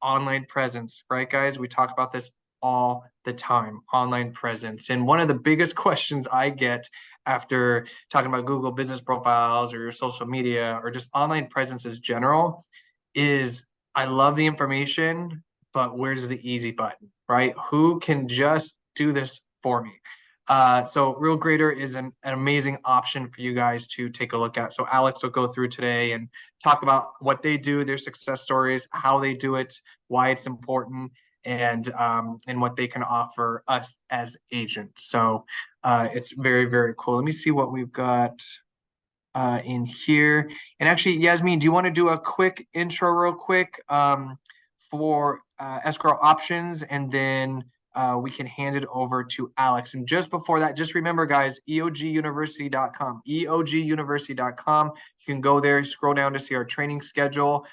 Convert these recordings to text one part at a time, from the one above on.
online presence, right, guys? We talk about this all the time, online presence. And one of the biggest questions I get after talking about Google business profiles or your social media or just online presence as general is I love the information, but where's the easy button, right? Who can just do this for me? So Real Grader is an amazing option for you guys to take a look at. So Alex will go through today and talk about what they do, their success stories, how they do it, why it's important, and what they can offer us as agents. So it's very, very cool. Let me see what we've got in here. And actually, Yasmin, do you want to do a quick intro real quick for escrow options, and then we can hand it over to Alex. And just before that, just remember, guys, eoguniversity.com, eoguniversity.com. You can go there, scroll down to see our training schedule.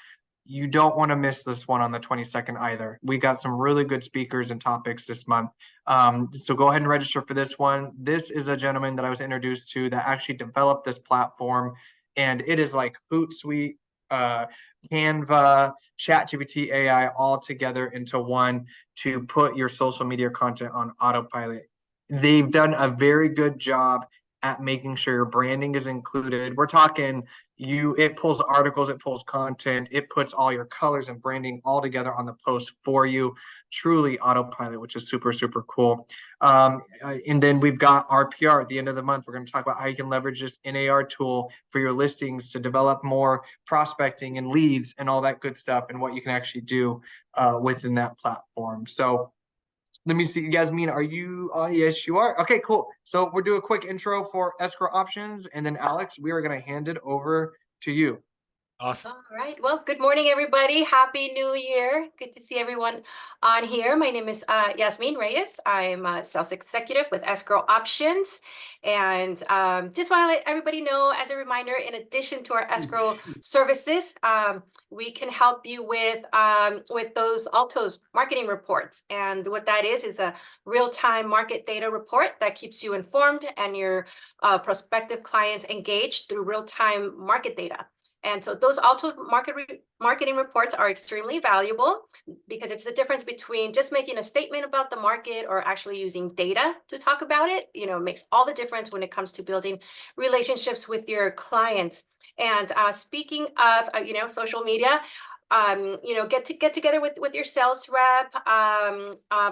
You don't want to miss this one on the 22nd either. We got some really good speakers and topics this month. So go ahead and register for this one. This is a gentleman that I was introduced to that actually developed this platform, and it is like Hootsuite, Canva, ChatGPT AI all together into one to put your social media content on autopilot. They've done a very good job at making sure your branding is included. We're talking it pulls articles, it pulls content, it puts all your colors and branding all together on the post for you. Truly autopilot, which is super, super cool. And then we've got RPR at the end of the month. We're going to talk about how you can leverage this NAR tool for your listings to develop more prospecting and leads and all that good stuff, and what you can actually do within that platform. So let me see, Yasmin, are you? Yes, you are. Okay, cool. So we'll do a quick intro for escrow options, and then Alex, we are going to hand it over to you. Awesome. All right. Well, good morning, everybody. Happy New Year. Good to see everyone on here. My name is Yasmin Reyes. I'm a sales executive with Escrow Options. And just want to let everybody know, as a reminder, in addition to our escrow services, we can help you with those Altos marketing reports. And what that is a real-time market data report that keeps you informed and your prospective clients engaged through real-time market data. And so those marketing reports are extremely valuable because it's the difference between just making a statement about the market or actually using data to talk about it. Makes all the difference when it comes to building relationships with your clients. And speaking of, social media, get together with your sales rep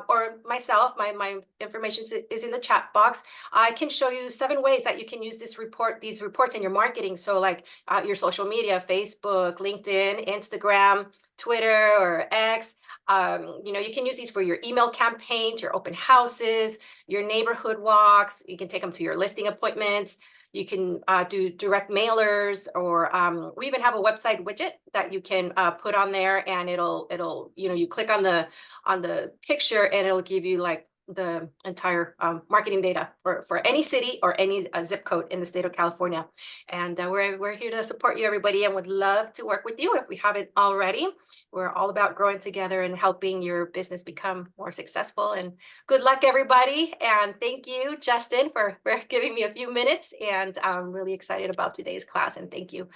or myself. My information is in the chat box. I can show you 7 ways that you can use these reports in your marketing. So like your social media, Facebook, LinkedIn, Instagram, Twitter, or X. You can use these for your email campaigns, your open houses, your neighborhood walks. You can take them to your listing appointments. You can do direct mailers, or we even have a website widget that you can put on there, and it'll you click on the picture and it'll give you like the entire marketing data for any city or any zip code in the state of California. And we're here to support you, everybody, and would love to work with you if we haven't already. We're all about growing together and helping your business become more successful. And good luck, everybody. And thank you, Justin, for giving me a few minutes. And I'm really excited about today's class. And thank you,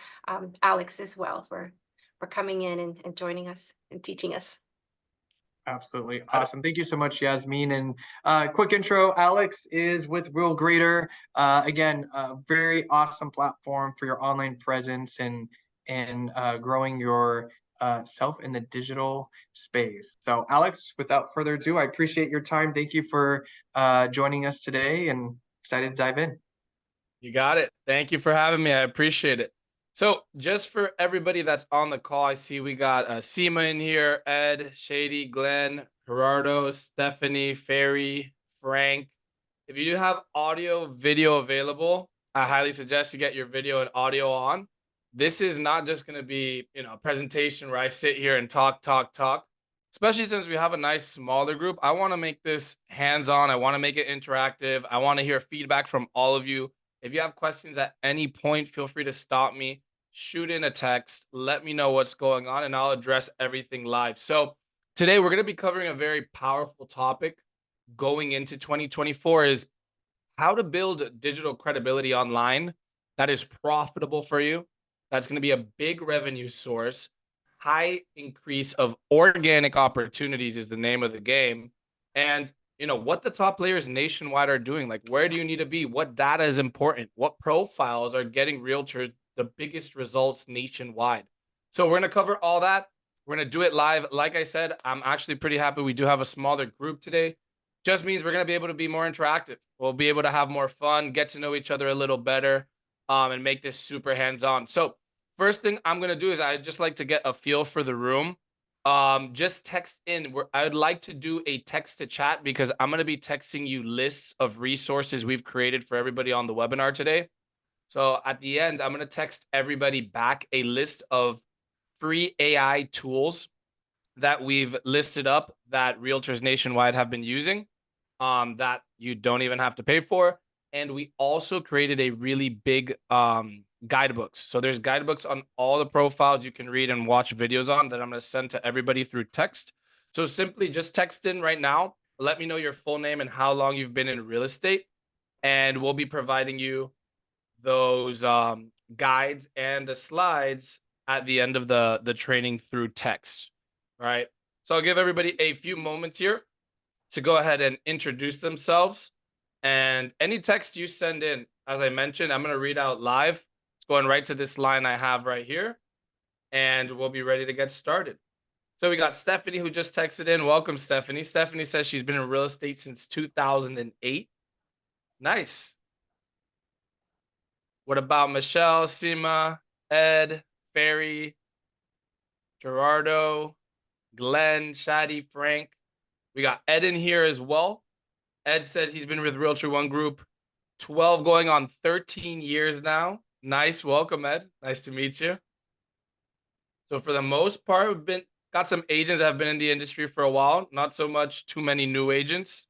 Alex, as well, for coming in and joining us and teaching us. Absolutely awesome. Thank you so much, Yasmin. And quick intro, Alex is with Real Grader. Again, a very awesome platform for your online presence and growing your self in the digital space. So Alex, without further ado, I appreciate your time. Thank you for joining us today, and excited to dive in. You got it. Thank you for having me. I appreciate it. So just for everybody that's on the call, I see we got Seema in here, Ed, Shady, Glenn, Gerardo, Stephanie, Ferry, Frank. If you do have audio, video available, I highly suggest you get your video and audio on. This is not just going to be, a presentation where I sit here and talk, especially since we have a nice smaller group. I want to make this hands-on. I want to make it interactive. I want to hear feedback from all of you. If you have questions at any point, feel free to stop me, shoot in a text, let me know what's going on, and I'll address everything live. So today we're going to be covering a very powerful topic going into 2024 is how to build digital credibility online that is profitable for you. That's going to be a big revenue source. high increase of organic opportunities is the name of the game. And what the top players nationwide are doing, like where do you need to be? What data is important? What profiles are getting realtors the biggest results nationwide? So we're going to cover all that. We're going to do it live. Like I said, I'm actually pretty happy we do have a smaller group today. Just means we're going to be able to be more interactive. We'll be able to have more fun, get to know each other a little better, and make this super hands-on. So first thing I'm going to do is I'd just like to get a feel for the room. Just text in. I'd like to do a text to chat because I'm going to be texting you lists of resources we've created for everybody on the webinar today. So at the end, I'm going to text everybody back a list of free AI tools that we've listed up that realtors nationwide have been using, that you don't even have to pay for. And we also created a really big guidebooks. So there's guidebooks on all the profiles you can read and watch videos on that I'm going to send to everybody through text. So simply just text in right now. Let me know your full name and how long you've been in real estate. And we'll be providing you those guides and the slides at the end of the training through text. All right. So I'll give everybody a few moments here to go ahead and introduce themselves. And any text you send in, as I mentioned, I'm going to read out live. It's going right to this line I have right here. And we'll be ready to get started. So we got Stephanie who just texted in. Welcome, Stephanie. Stephanie says she's been in real estate since 2008. Nice. What about Michelle, Sima, Ed, Ferry, Gerardo, Glenn, Shadi, Frank? We got Ed in here as well. Ed said he's been with Realtor One Group 12 going on 13 years now. Nice. Welcome, Ed. Nice to meet you. So for the most part, we've got some agents that have been in the industry for a while. Not so much too many new agents.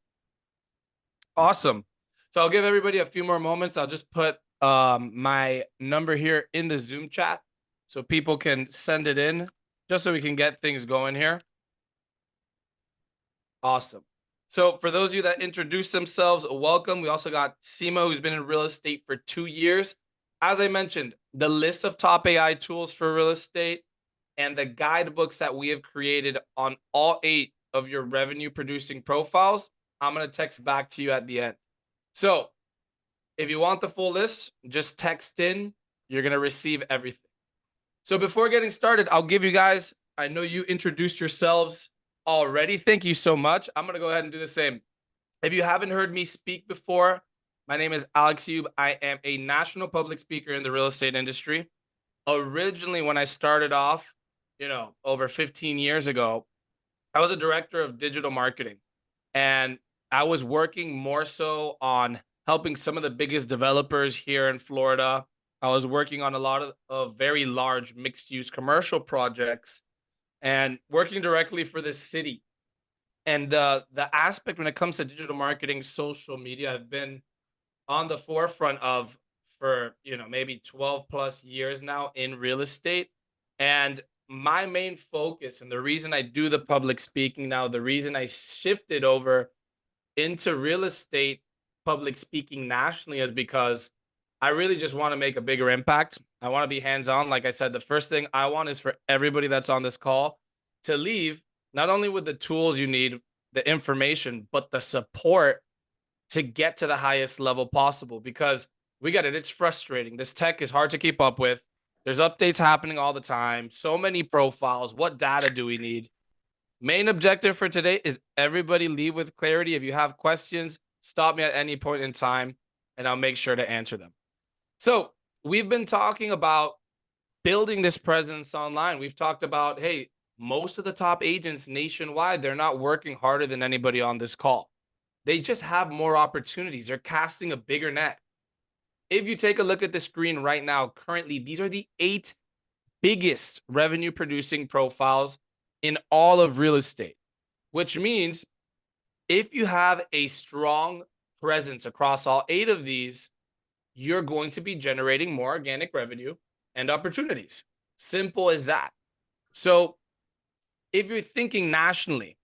Awesome. So I'll give everybody a few more moments. I'll just put my number here in the Zoom chat so people can send it in just so we can get things going here. Awesome. So for those of you that introduce themselves, welcome. We also got Sima, who's been in real estate for 2 years. As I mentioned, the list of top AI tools for real estate and the guidebooks that we have created on all 8 of your revenue producing profiles, I'm going to text back to you at the end. So if you want the full list, just text in. You're going to receive everything. So before getting started, I'll give you guys, I know you introduced yourselves already. Thank you so much. I'm going to go ahead and do the same. If you haven't heard me speak before, my name is Alex Eub. I am a national public speaker in the real estate industry. Originally, when I started off, over 15 years ago, I was a director of digital marketing, and I was working more so on helping some of the biggest developers here in Florida. I was working on a lot of very large mixed-use commercial projects and working directly for the city. And the aspect when it comes to digital marketing, social media, I've been on the forefront of for, maybe 12 plus years now in real estate. And my main focus and the reason I do the public speaking now, the reason I shifted over into real estate public speaking nationally is because I really just want to make a bigger impact. I want to be hands-on. Like I said, the first thing I want is for everybody that's on this call to leave not only with the tools you need, the information, but the support to get to the highest level possible, because we get it. It's frustrating. This tech is hard to keep up with. There's updates happening all the time. So many profiles. What data do we need? Main objective for today is everybody leave with clarity. If you have questions, stop me at any point in time and I'll make sure to answer them. So we've been talking about building this presence online. We've talked about, hey, most of the top agents nationwide, they're not working harder than anybody on this call. They just have more opportunities. They're casting a bigger net. If you take a look at the screen right now, currently, these are the 8 biggest revenue producing profiles in all of real estate, which means if you have a strong presence across all 8 of these, you're going to be generating more organic revenue and opportunities. Simple as that. So if you're thinking nationally,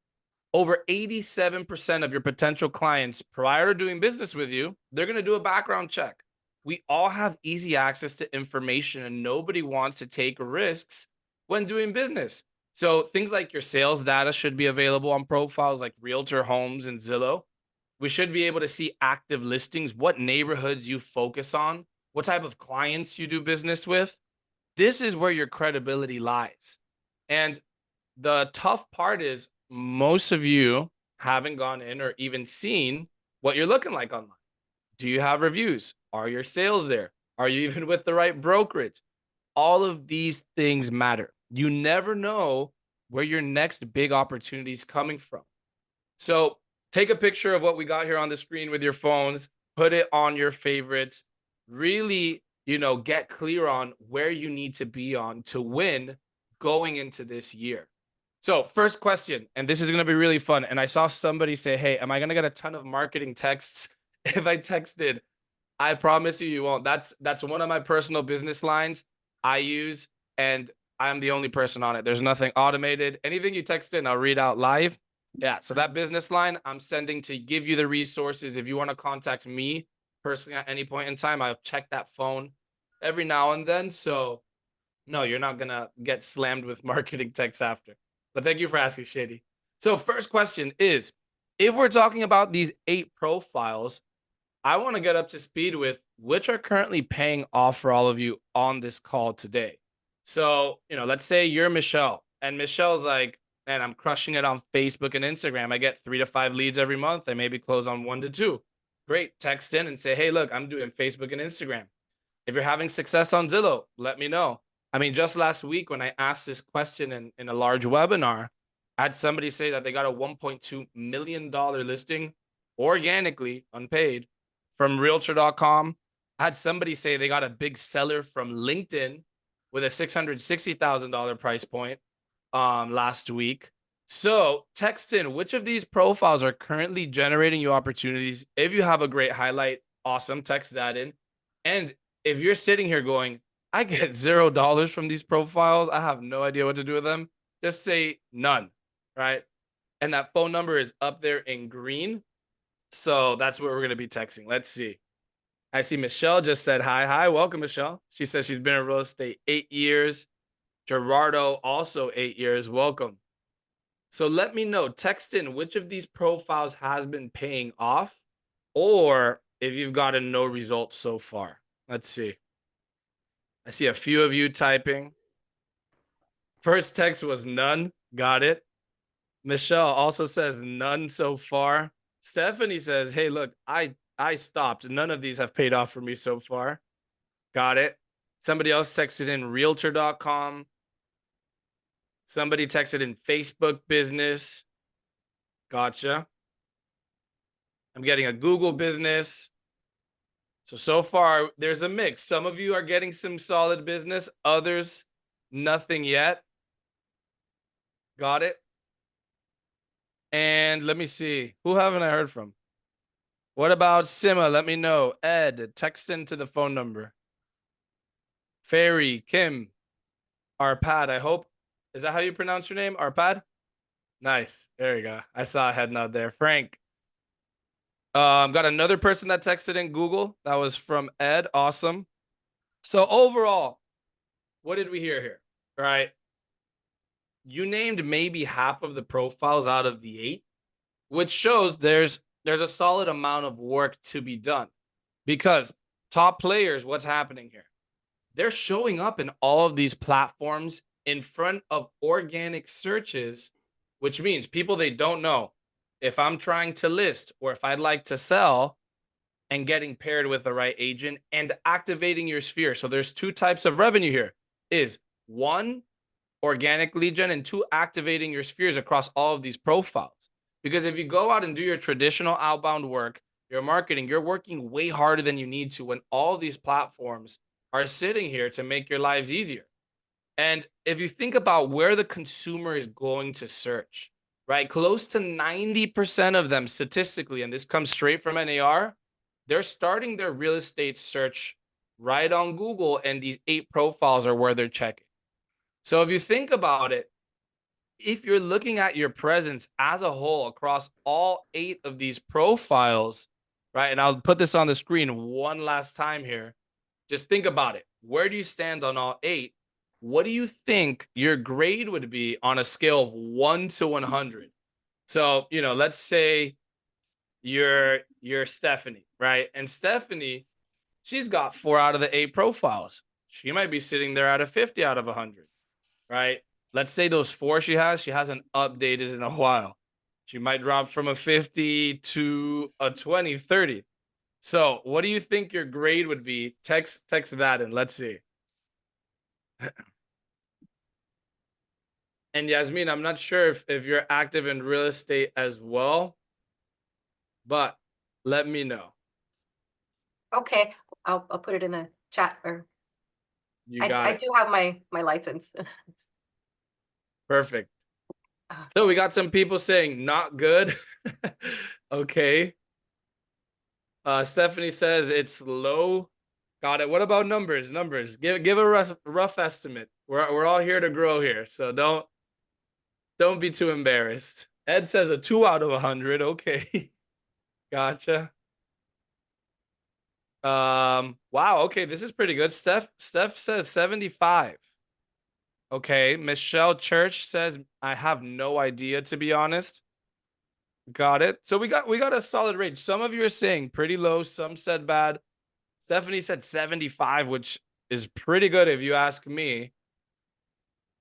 over 87% of your potential clients prior to doing business with you, they're going to do a background check. We all have easy access to information and nobody wants to take risks when doing business. So things like your sales data should be available on profiles like Realtor Homes and Zillow. We should be able to see active listings, what neighborhoods you focus on, what type of clients you do business with. This is where your credibility lies. And the tough part is most of you haven't gone in or even seen what you're looking like online. Do you have reviews? Are your sales there? Are you even with the right brokerage? All of these things matter. You never know where your next big opportunity is coming from. So take a picture of what we got here on the screen with your phones, put it on your favorites, really, get clear on where you need to be on to win going into this year. So first question, and this is going to be really fun. And I saw somebody say, hey, am I going to get a ton of marketing texts if I texted? I promise you, you won't. That's one of my personal business lines I use, and I'm the only person on it. There's nothing automated. Anything you text in, I'll read out live. Yeah, so that business line I'm sending to give you the resources. If you want to contact me personally at any point in time, I'll check that phone every now and then. So no, you're not gonna get slammed with marketing texts after. But thank you for asking, Shady. So first question is, if we're talking about these 8 profiles, I want to get up to speed with which are currently paying off for all of you on this call today. So, let's say you're Michelle, and Michelle's like, man, I'm crushing it on Facebook and Instagram. I get 3 to 5 leads every month. I maybe close on 1 to 2. Great. Text in and say, hey, look, I'm doing Facebook and Instagram. If you're having success on Zillow, let me know. I mean, just last week when I asked this question in a large webinar, I had somebody say that they got a $1.2 million listing organically, unpaid, from Realtor.com. I had somebody say they got a big seller from LinkedIn with a $660,000 price point last week. So text in which of these profiles are currently generating you opportunities. If you have a great highlight, awesome, text that in. And if you're sitting here going, I get $0 from these profiles, I have no idea what to do with them, just say none, right? And that phone number is up there in green. So that's what we're going to be texting. Let's see. I see Michelle just said hi. Hi, welcome, Michelle. She says she's been in real estate 8 years. Gerardo, also 8 years. Welcome. So let me know. Text in which of these profiles has been paying off, or if you've gotten no results so far. Let's see. I see a few of you typing. First text was none. Got it. Michelle also says none so far. Stephanie says, hey, look, I stopped. None of these have paid off for me so far. Got it. Somebody else texted in Realtor.com. Somebody texted in Facebook business. Gotcha. I'm getting a Google business. So far, there's a mix. Some of you are getting some solid business. Others, nothing yet. Got it. And let me see. Who haven't I heard from? What about Sima? Let me know. Ed, text into the phone number. Fairy, Kim, Arpad, I hope. Is that how you pronounce your name? Arpad? Nice. There you go. I saw a head nod there. Frank. Got another person that texted in Google. That was from Ed. Awesome. So overall, what did we hear here? All right. You named maybe half of the profiles out of the 8, which shows there's a solid amount of work to be done. Because top players, what's happening here? They're showing up in all of these platforms in front of organic searches, which means people they don't know. If I'm trying to list or if I'd like to sell, and getting paired with the right agent and activating your sphere. So there's 2 types of revenue here. Is 1, organic lead gen, and 2, activating your spheres across all of these profiles. Because if you go out and do your traditional outbound work, your marketing, you're working way harder than you need to when all these platforms are sitting here to make your lives easier. And if you think about where the consumer is going to search, right? Close to 90% of them statistically, and this comes straight from NAR, they're starting their real estate search right on Google, and these 8 profiles are where they're checking. So if you think about it, if you're looking at your presence as a whole across all 8 of these profiles, right? And I'll put this on the screen one last time here. Just think about it. Where do you stand on all 8? what do you think your grade would be on a scale of 1 to 100? So, let's say you're Stephanie, right? And Stephanie, she's got 4 out of the 8 profiles. She might be sitting there at a 50 out of 100, right? Let's say those 4 she hasn't updated in a while. She might drop from a 50 to a 20, 30. So, what do you think your grade would be? Text that and let's see. And Yasmin, I'm not sure if you're active in real estate as well, but let me know. Okay, I'll put it in the chat, or You got I it. do have my license. Perfect. So we got some people saying not good. Okay. Stephanie says it's low. Got it. What about numbers? Numbers. Give a rough estimate. We're all here to grow here, so don't be too embarrassed. Ed says a 2 out of 100. Okay. Gotcha. Wow, okay, this is pretty good. Steph says 75. Okay, Michelle Church says I have no idea, to be honest. Got it. So we got a solid range. Some of you are saying pretty low, some said bad. Stephanie said 75, which is pretty good if you ask me.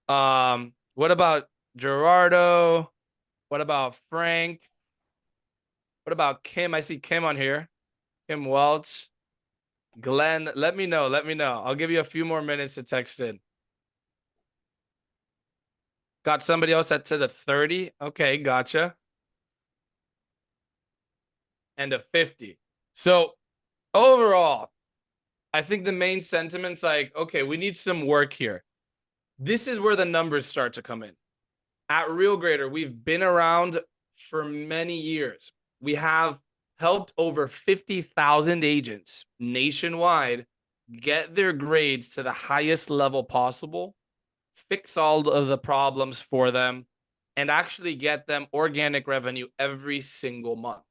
What about Gerardo? What about Frank? What about Kim? I see Kim on here. Kim Welch. Glenn, let me know. Let me know. I'll give you a few more minutes to text in. Got somebody else that said a 30. Okay, gotcha. And a 50. So overall, I think the main sentiment's like, okay, we need some work here. This is where the numbers start to come in. At Real Grader, we've been around for many years. We have helped over 50,000 agents nationwide get their grades to the highest level possible, fix all of the problems for them, and actually get them organic revenue every single month,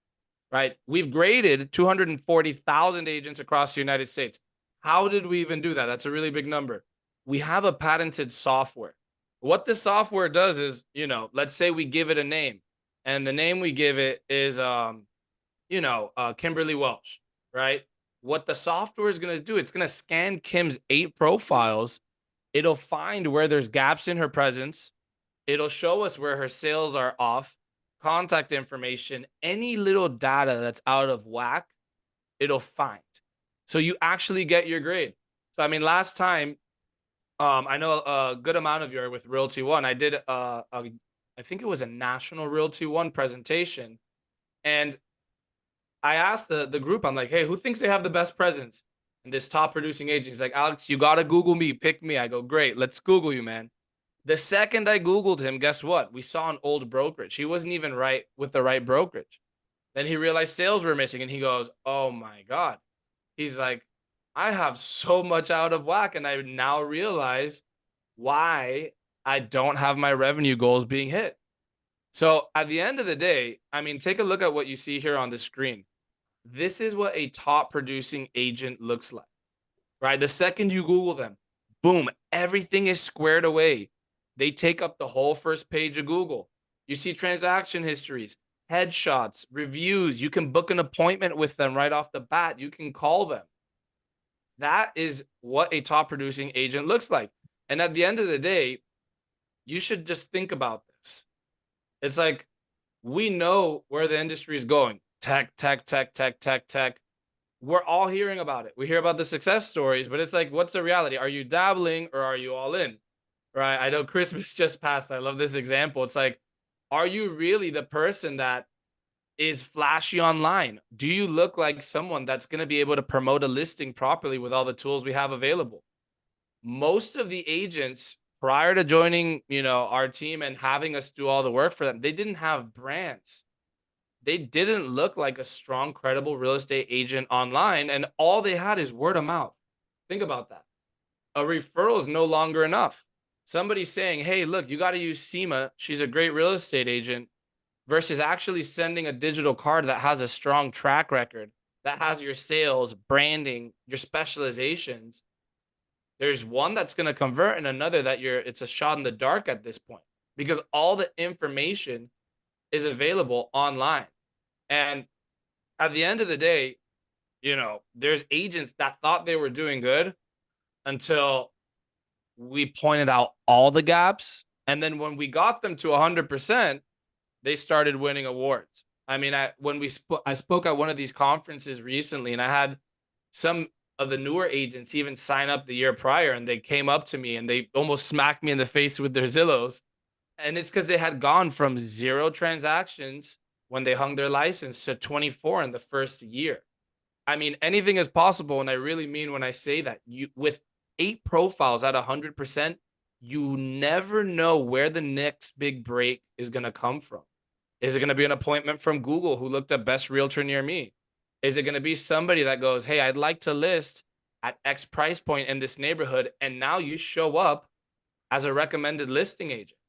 right? We've graded 240,000 agents across the United States. How did we even do that? That's a really big number. We have a patented software. What this software does is, let's say we give it a name, and the name we give it is, Kimberly Welch, right? What the software is going to do, it's going to scan Kim's 8 profiles. It'll find where there's gaps in her presence. It'll show us where her sales are off, contact information, any little data that's out of whack, it'll find. So you actually get your grade. So, I mean, last time, I know a good amount of you are with Realty One. I did, I think it was a National Realty One presentation. And I asked the group, I'm like, hey, who thinks they have the best presence? And this top producing agent, he's like, Alex, you got to Google me. Pick me. I go, great. Let's Google you, man. The second I Googled him, guess what? We saw an old brokerage. He wasn't even right with the right brokerage. Then he realized sales were missing and he goes, oh my God. He's like, I have so much out of whack. And I now realize why I don't have my revenue goals being hit. So at the end of the day, I mean, take a look at what you see here on the screen. This is what a top producing agent looks like, right? The second you Google them, boom, everything is squared away. They take up the whole first page of Google. You see transaction histories, headshots, reviews. You can book an appointment with them right off the bat. You can call them. That is what a top producing agent looks like. And at the end of the day, you should just think about this. It's like, we know where the industry is going. Tech. We're all hearing about it. We hear about the success stories, but it's like, what's the reality? Are you dabbling or are you all in? Right? I know Christmas just passed. I love this example. It's like, are you really the person that is flashy online? Do you look like someone that's going to be able to promote a listing properly with all the tools we have available? Most of the agents prior to joining, our team and having us do all the work for them, they didn't have brands. They didn't look like a strong, credible real estate agent online. And all they had is word of mouth. Think about that. A referral is no longer enough. Somebody saying, hey, look, you got to use Seema. She's a great real estate agent, versus actually sending a digital card that has a strong track record, that has your sales, branding, your specializations. There's one that's going to convert and another that it's a shot in the dark at this point, because all the information is available online. And at the end of the day, there's agents that thought they were doing good until we pointed out all the gaps. And then when we got them to 100%, they started winning awards. I mean, I spoke at one of these conferences recently, and I had some of the newer agents even sign up the year prior, and they came up to me and they almost smacked me in the face with their Zillows. And it's because they had gone from 0 transactions when they hung their license to 24 in the first year. I mean, anything is possible. And I really mean when I say that. With 8 profiles at 100%, you never know where the next big break is going to come from. Is it going to be an appointment from Google who looked at best realtor near me? Is it going to be somebody that goes, hey, I'd like to list at X price point in this neighborhood, and now you show up as a recommended listing agent?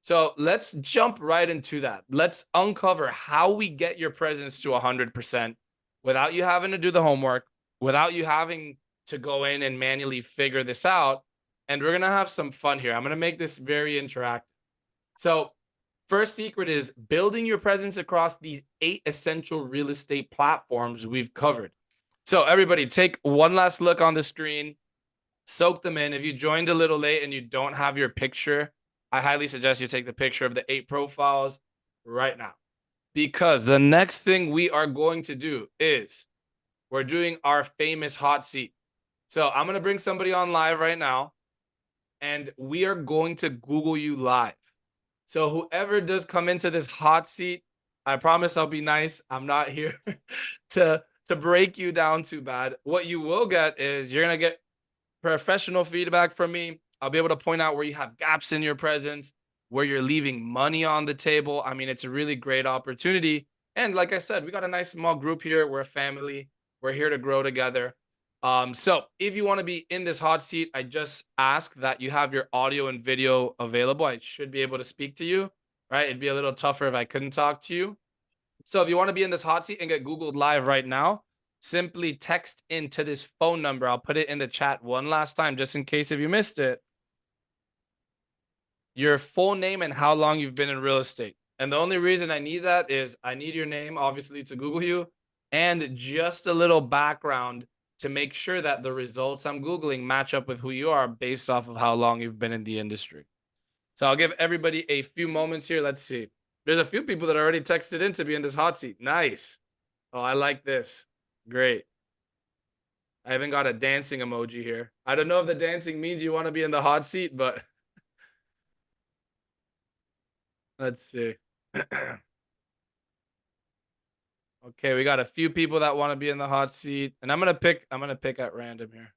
So let's jump right into that. Let's uncover how we get your presence to 100% without you having to do the homework, without you having to go in and manually figure this out. And we're going to have some fun here. I'm going to make this very interactive. So first secret is building your presence across these 8 essential real estate platforms we've covered. So everybody, take one last look on the screen, soak them in. If you joined a little late and you don't have your picture, I highly suggest you take the picture of the 8 profiles right now, because the next thing we are going to do is we're doing our famous hot seat. So I'm going to bring somebody on live right now, and we are going to Google you live. So whoever does come into this hot seat, I promise I'll be nice. I'm not here to break you down too bad. What you will get is you're going to get professional feedback from me. I'll be able to point out where you have gaps in your presence, where you're leaving money on the table. I mean, it's a really great opportunity. And like I said, we got a nice small group here. We're a family. We're here to grow together. So if you want to be in this hot seat, I just ask that you have your audio and video available. I should be able to speak to you, right? It'd be a little tougher if I couldn't talk to you. So if you want to be in this hot seat and get Googled live right now, simply text into this phone number. I'll put it in the chat one last time, just in case if you missed it. Your full name and how long you've been in real estate. And the only reason I need that is I need your name, obviously, to Google you, and just a little background to make sure that the results I'm Googling match up with who you are based off of how long you've been in the industry. So I'll give everybody a few moments here. Let's see. There's a few people that already texted in to be in this hot seat. Nice. Oh, I like this. Great. I haven't got a dancing emoji here. I don't know if the dancing means you want to be in the hot seat, but let's see. Okay, we got a few people that want to be in the hot seat, and I'm gonna pick at random here.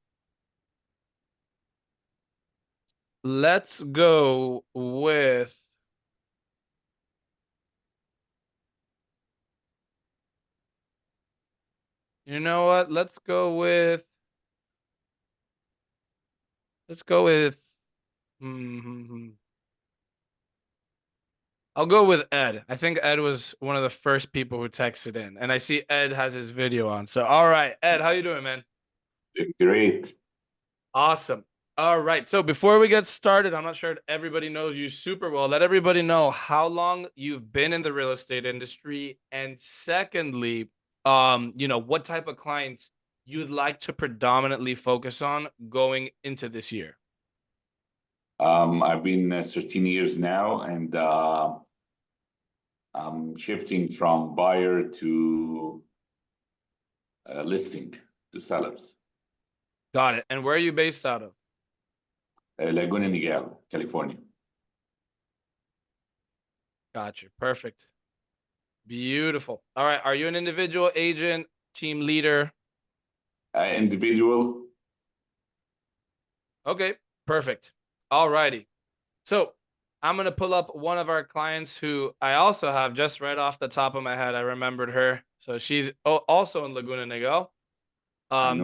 Let's go with you know what? Let's go with I'll go with Ed. I think Ed was one of the first people who texted in, and I see Ed has his video on. So, all right, Ed, how you doing, man? Great. Awesome. All right. So before we get started, I'm not sure if everybody knows you super well. Let everybody know how long you've been in the real estate industry, and secondly, what type of clients you'd like to predominantly focus on going into this year. I've been 13 years now, and I'm shifting from buyer to listing to sellers. Got it. And where are you based out of? Laguna Niguel, California. Gotcha. Perfect. Beautiful. All right. Are you an individual agent, team leader? Individual. Okay. Perfect. All righty. So I'm going to pull up one of our clients who I also have just right off the top of my head. I remembered her. So she's also in Laguna Niguel.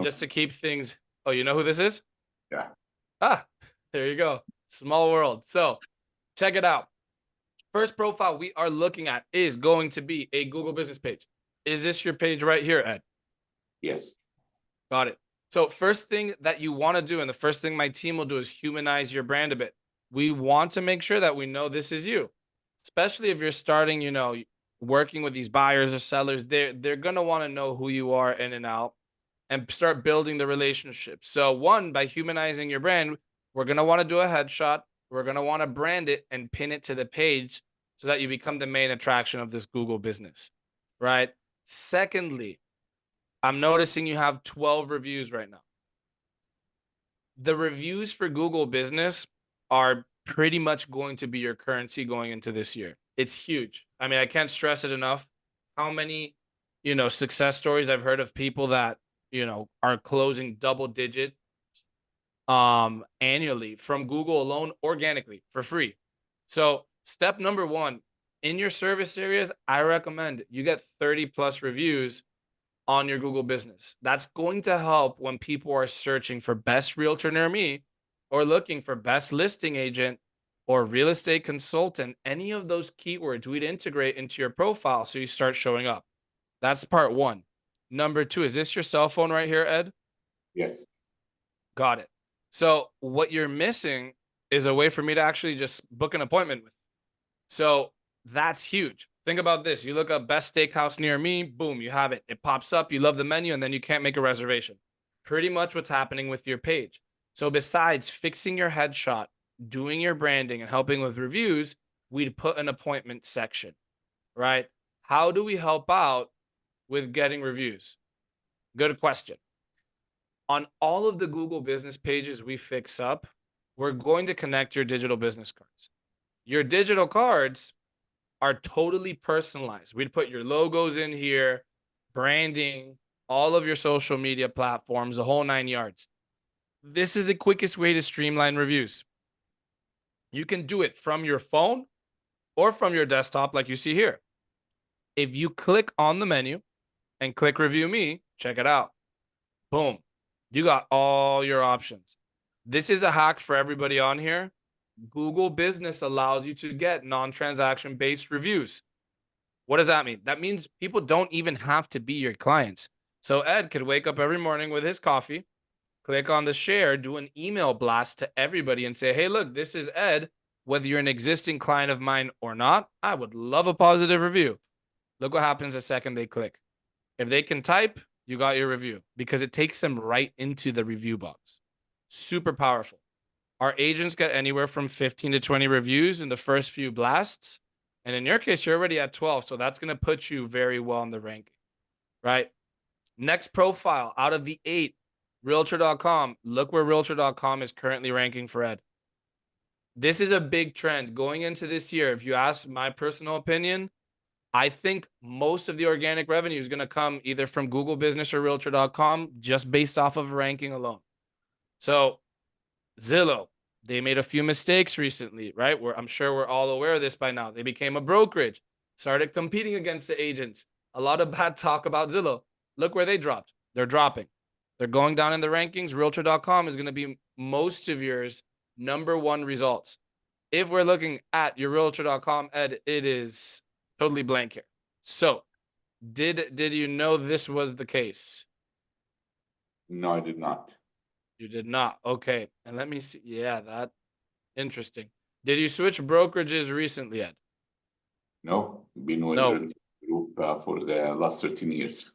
Just to keep things. Oh, you know who this is? Yeah. Ah, there you go. Small world. So check it out. First profile we are looking at is going to be a Google business page. Is this your page right here, Ed? Yes. Got it. So first thing that you want to do, and the first thing my team will do, is humanize your brand a bit. We want to make sure that we know this is you, especially if you're starting, working with these buyers or sellers. They're gonna want to know who you are in and out, and start building the relationship. So one, by humanizing your brand, we're gonna want to do a headshot. We're gonna want to brand it and pin it to the page so that you become the main attraction of this Google business, right? Secondly, I'm noticing you have 12 reviews right now. The reviews for Google Business are pretty much going to be your currency going into this year. It's huge. I mean, I can't stress it enough how many, success stories I've heard of people that, are closing double digit annually from Google alone organically for free. So, step number 1, in your service areas, I recommend you get 30 plus reviews on your Google business. That's going to help when people are searching for best realtor near me, or looking for best listing agent or real estate consultant. Any of those keywords we'd integrate into your profile so you start showing up. That's part 1. Number 2, is this your cell phone right here, Ed? Yes. Got it. So what you're missing is a way for me to actually just book an appointment with you. So that's huge. Think about this. You look up best steakhouse near me, boom, you have it. It pops up, you love the menu, and then you can't make a reservation. Pretty much what's happening with your page. So besides fixing your headshot, doing your branding, and helping with reviews, we'd put an appointment section, right? How do we help out with getting reviews? Good question. On all of the Google business pages we fix up, we're going to connect your digital business cards. Your digital cards are totally personalized. We'd put your logos in here, branding, all of your social media platforms, the whole 9 yards. This is the quickest way to streamline reviews. You can do it from your phone or from your desktop like you see here. If you click on the menu and click review me, check it out. Boom. You got all your options. This is a hack for everybody on here. Google Business allows you to get non-transaction based reviews. What does that mean? That means people don't even have to be your clients. So Ed could wake up every morning with his coffee, click on the share, do an email blast to everybody and say, hey, look, this is Ed. Whether you're an existing client of mine or not, I would love a positive review. Look what happens the second they click. If they can type, you got your review, because it takes them right into the review box. Super powerful. Our agents get anywhere from 15 to 20 reviews in the first few blasts. And in your case, you're already at 12. So that's going to put you very well in the ranking, right? Next profile out of the 8, Realtor.com. Look where Realtor.com is currently ranking for Ed. This is a big trend going into this year. If you ask my personal opinion, I think most of the organic revenue is going to come either from Google Business or Realtor.com, just based off of ranking alone. So Zillow, they made a few mistakes recently, right? I'm sure we're all aware of this by now. They became a brokerage, started competing against the agents. A lot of bad talk about Zillow. Look where they dropped. They're dropping. They're going down in the rankings. Realtor.com is going to be most of yours #1 results. If we're looking at your Realtor.com, Ed, it is totally blank here. So did you know this was the case? No, I did not. You did not. Okay. And let me see. Yeah, that interesting. Did you switch brokerages recently, Ed? No, been with No. the group for the last 13 years.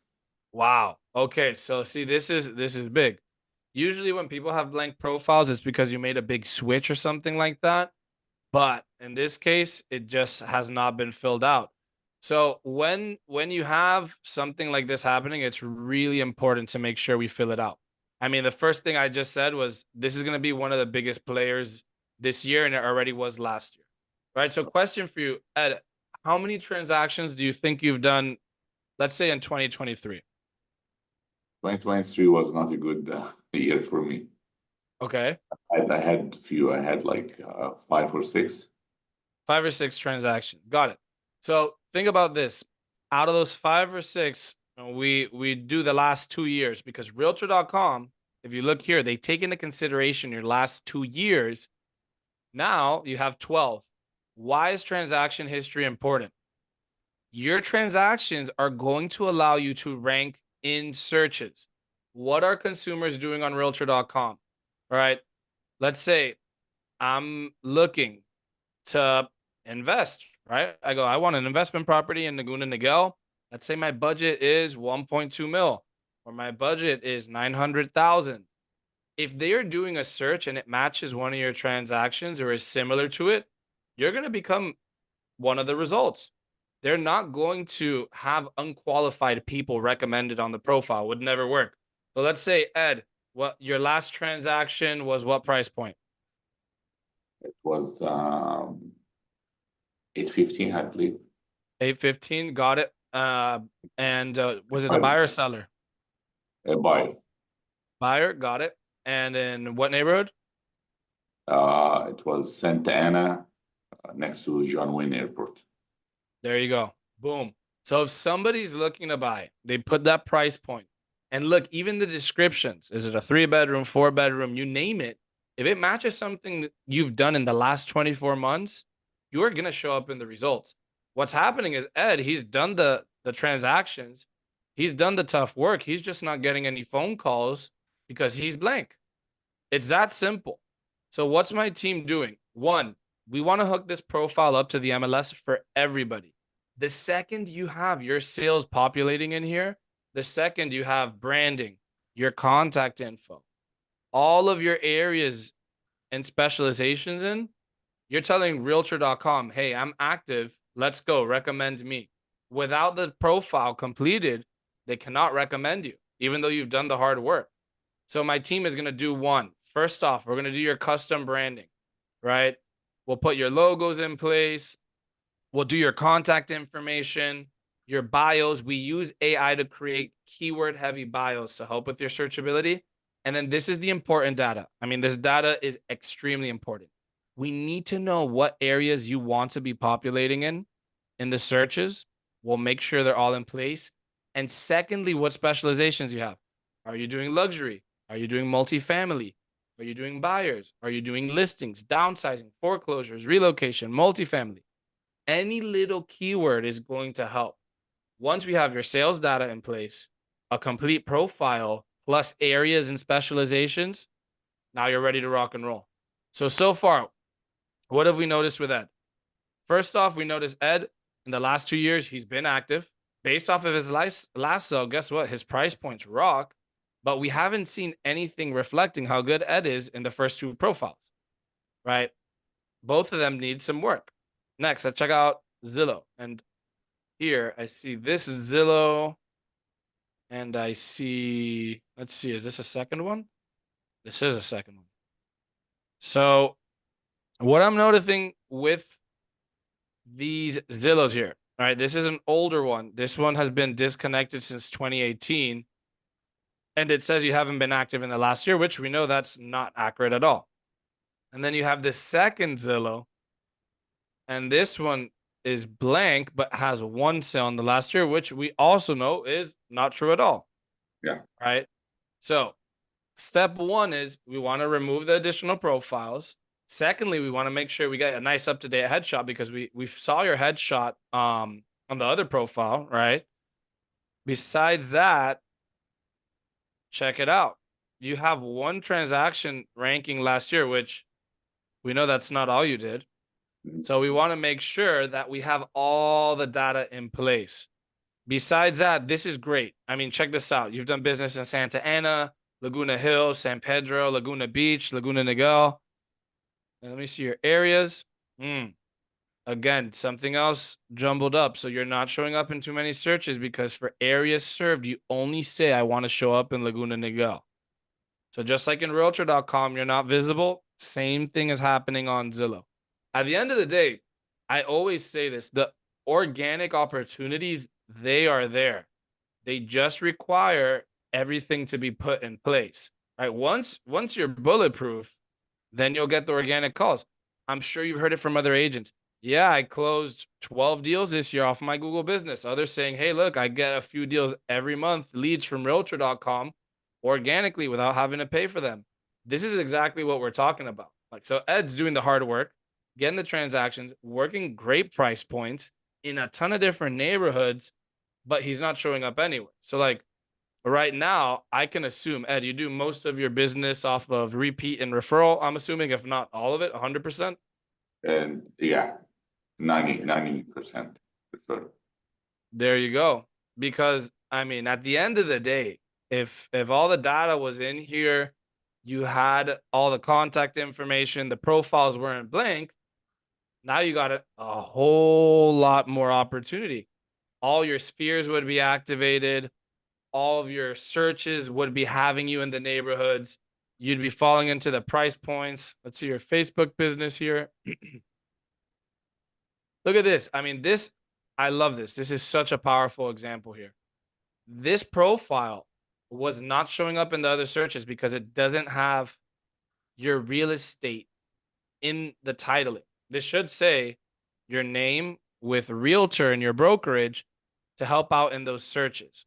Wow. Okay. So see, this is big. Usually when people have blank profiles, it's because you made a big switch or something like that. But in this case, it just has not been filled out. So when you have something like this happening, it's really important to make sure we fill it out. I mean, the first thing I just said was this is going to be one of the biggest players this year, and it already was last year, right? So question for you, Ed, how many transactions do you think you've done, let's say in 2023? 2023 was not a good year for me. Okay. I had few. I had like 5 or 6. 5 or 6 transactions. Got it. So think about this. Out of those 5 or 6, we do the last 2 years, because Realtor.com, if you look here, they take into consideration your last 2 years. Now you have 12. Why is transaction history important? Your transactions are going to allow you to rank in searches. what are consumers doing on realtor.com? All right. Let's say I'm looking to invest, right? I go, I want an investment property in Laguna Niguel. Let's say my budget is 1.2 mil, or my budget is 900,000. If they are doing a search and it matches one of your transactions or is similar to it, you're going to become one of the results. They're not going to have unqualified people recommended on the profile. Would never work. So let's say, Ed, what your last transaction was, what price point? It was 815, I believe. 815, got it. And was it a buyer or seller? A buyer. Buyer, got it. And in what neighborhood? It was Santa Ana, next to John Wayne Airport. There you go. Boom. So if somebody's looking to buy, they put that price point. And look, even the descriptions, is it a 3-bedroom, 4-bedroom, you name it. If it matches something that you've done in the last 24 months, you're going to show up in the results. What's happening is Ed, he's done the transactions. He's done the tough work. He's just not getting any phone calls because he's blank. It's that simple. So what's my team doing? One, we want to hook this profile up to the MLS for everybody. The second you have your sales populating in here, the second you have branding, your contact info, all of your areas and specializations in, you're telling realtor.com, hey, I'm active. Let's go. Recommend me. Without the profile completed, they cannot recommend you, even though you've done the hard work. So my team is going to do one. First off, we're going to do your custom branding, right? We'll put your logos in place. We'll do your contact information, your bios. We use AI to create keyword heavy bios to help with your searchability. And then this is the important data. I mean, this data is extremely important. We need to know what areas you want to be populating in the searches. We'll make sure they're all in place. And secondly, what specializations you have. Are you doing luxury? Are you doing multifamily? Are you doing buyers? Are you doing listings, downsizing, foreclosures, relocation, multifamily? Any little keyword is going to help. Once we have your sales data in place, a complete profile, plus areas and specializations, now you're ready to rock and roll. So far, what have we noticed with Ed? First off, we noticed Ed, in the last 2 years, he's been active. Based off of his last sale, guess what? His price points rock. But we haven't seen anything reflecting how good Ed is in the first 2 profiles, right? Both of them need some work. Next, let's check out Zillow. And here I see this is Zillow. And I see, let's see, is this a second one? This is a second one. So what I'm noticing with these Zillows here, all right, this is an older one. This one has been disconnected since 2018. And it says you haven't been active in the last year, which we know that's not accurate at all. And then you have the second Zillow. And this one is blank, but has 1 sale in the last year, which we also know is not true at all. Yeah. Right. So step 1 is we want to remove the additional profiles. Secondly, we want to make sure we get a nice up-to-date headshot because we saw your headshot on the other profile, right? Besides that, check it out. You have 1 transaction ranking last year, which we know that's not all you did. So we want to make sure that we have all the data in place. Besides that, this is great. I mean, check this out. You've done business in Santa Ana, Laguna Hills, San Pedro, Laguna Beach, Laguna Niguel. And let me see your areas. Again, something else jumbled up. So you're not showing up in too many searches because for areas served, you only say, I want to show up in Laguna Niguel. So just like in realtor.com, you're not visible. Same thing is happening on Zillow. At the end of the day, I always say this, the organic opportunities, they are there. They just require everything to be put in place, right? Once you're bulletproof, then you'll get the organic calls. I'm sure you've heard it from other agents. Yeah, I closed 12 deals this year off my Google business. Others saying, hey, look, I get a few deals every month, leads from realtor.com organically without having to pay for them. This is exactly what we're talking about. Like, so Ed's doing the hard work, getting the transactions, working great price points in a ton of different neighborhoods, but he's not showing up anywhere. So like But right now, I can assume, Ed, you do most of your business off of repeat and referral. I'm assuming, if not all of it, 100%. And yeah, 90% for sure. There you go. Because I mean, at the end of the day, if all the data was in here, you had all the contact information, the profiles weren't blank. Now you got a whole lot more opportunity. All your spheres would be activated. All of your searches would be having you in the neighborhoods. You'd be falling into the price points. Let's see your Facebook business here. Look at this. I mean, I love this. This is such a powerful example here. This profile was not showing up in the other searches because it doesn't have your real estate in the titling. This should say your name with realtor in your brokerage to help out in those searches,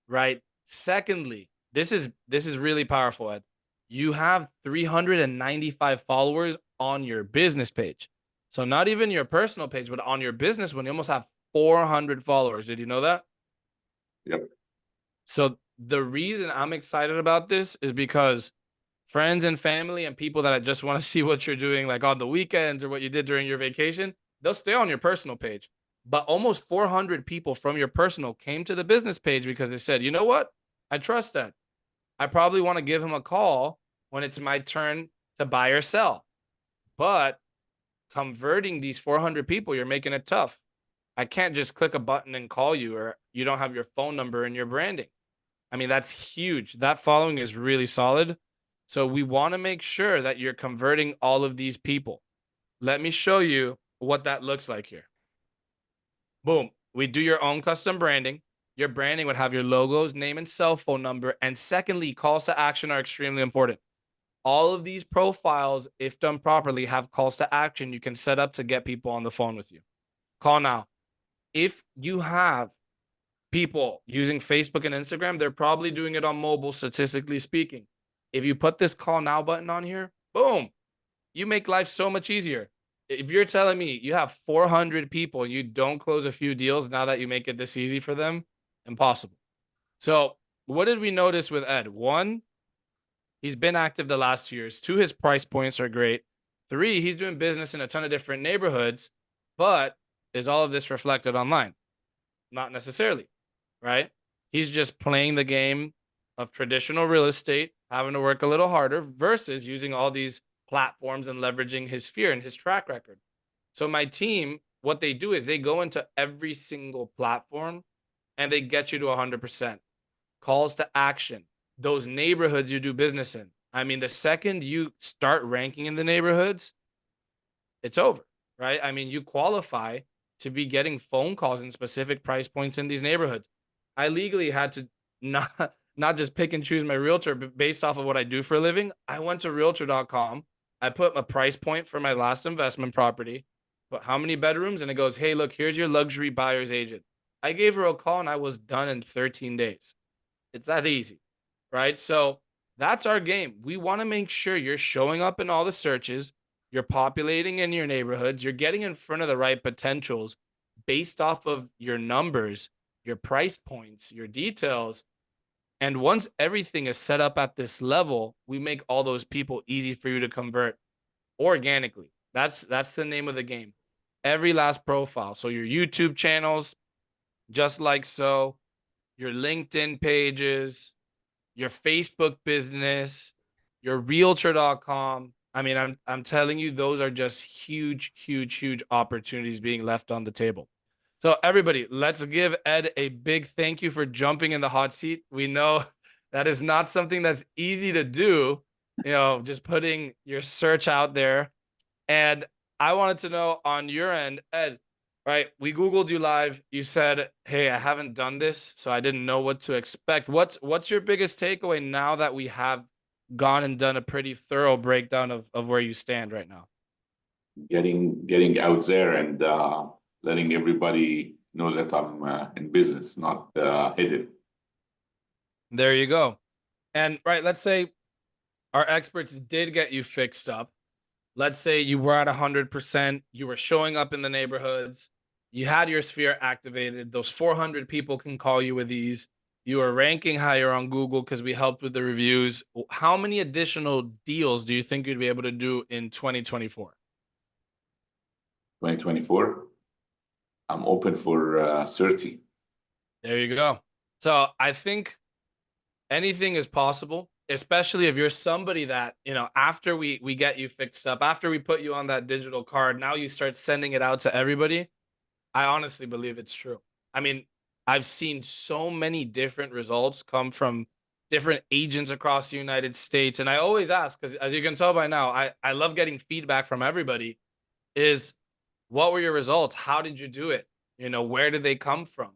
right? Secondly, this is really powerful, Ed. You have 395 followers on your business page. So not even your personal page, but on your business one, you almost have 400 followers. Did you know that? Yep. So the reason I'm excited about this is because friends and family and people that I just want to see what you're doing, like on the weekends or what you did during your vacation, they'll stay on your personal page. But almost 400 people from your personal came to the business page because they said, you know what? I trust that. I probably want to give him a call when it's my turn to buy or sell. But converting these 400 people, you're making it tough. I can't just click a button and call you, or you don't have your phone number in your branding. I mean, that's huge. That following is really solid. So we want to make sure that you're converting all of these people. Let me show you what that looks like here. Boom. We do your own custom branding. Your branding would have your logos, name, and cell phone number. And secondly, calls to action are extremely important. All of these profiles, if done properly, have calls to action you can set up to get people on the phone with you. Call now. If you have people using Facebook and Instagram, they're probably doing it on mobile, statistically speaking. If you put this call now button on here, boom, you make life so much easier. If you're telling me you have 400 people and you don't close a few deals now that you make it this easy for them, impossible. So what did we notice with Ed? 1, he's been active the last 2 years. 2, his price points are great. 3, he's doing business in a ton of different neighborhoods, but is all of this reflected online? Not necessarily, right? He's just playing the game of traditional real estate, having to work a little harder versus using all these platforms and leveraging his sphere and his track record. So my team, what they do is they go into every single platform and they get you to 100%. Calls to action, those neighborhoods you do business in. I mean, the second you start ranking in the neighborhoods, it's over, right? I mean, you qualify to be getting phone calls in specific price points in these neighborhoods. I legally had to not just pick and choose my realtor based off of what I do for a living. I went to realtor.com. I put a price point for my last investment property, but how many bedrooms? And it goes, hey, look, here's your luxury buyer's agent. I gave her a call and I was done in 13 days. It's that easy, right? So that's our game. We want to make sure you're showing up in all the searches, you're populating in your neighborhoods, you're getting in front of the right potentials based off of your numbers, your price points, your details. And once everything is set up at this level, we make all those people easy for you to convert organically. That's the name of the game. Every last profile. So your YouTube channels, just like so, your LinkedIn pages, your Facebook business, your realtor.com. I mean, I'm telling you, those are just huge, huge, huge opportunities being left on the table. So everybody, let's give Ed a big thank you for jumping in the hot seat. We know that is not something that's easy to do, just putting your search out there. And I wanted to know on your end, Ed, right? We Googled you live. You said, hey, I haven't done this, so I didn't know what to expect. What's your biggest takeaway now that we have gone and done a pretty thorough breakdown of where you stand right now? Getting out there and letting everybody know that I'm in business, not hidden. There you go. And right, let's say our experts did get you fixed up. Let's say you were at 100%, you were showing up in the neighborhoods, you had your sphere activated, those 400 people can call you with ease, You are ranking higher on Google because we helped with the reviews. How many additional deals do you think you'd be able to do in 2024? 2024, I'm open for 30. There you go. So I think anything is possible, especially if you're somebody that, after we get you fixed up, after we put you on that digital card, now you start sending it out to everybody. I honestly believe it's true. I mean, I've seen so many different results come from different agents across the United States. And I always ask, because as you can tell by now, I love getting feedback from everybody, is what were your results? How did you do it? Where did they come from?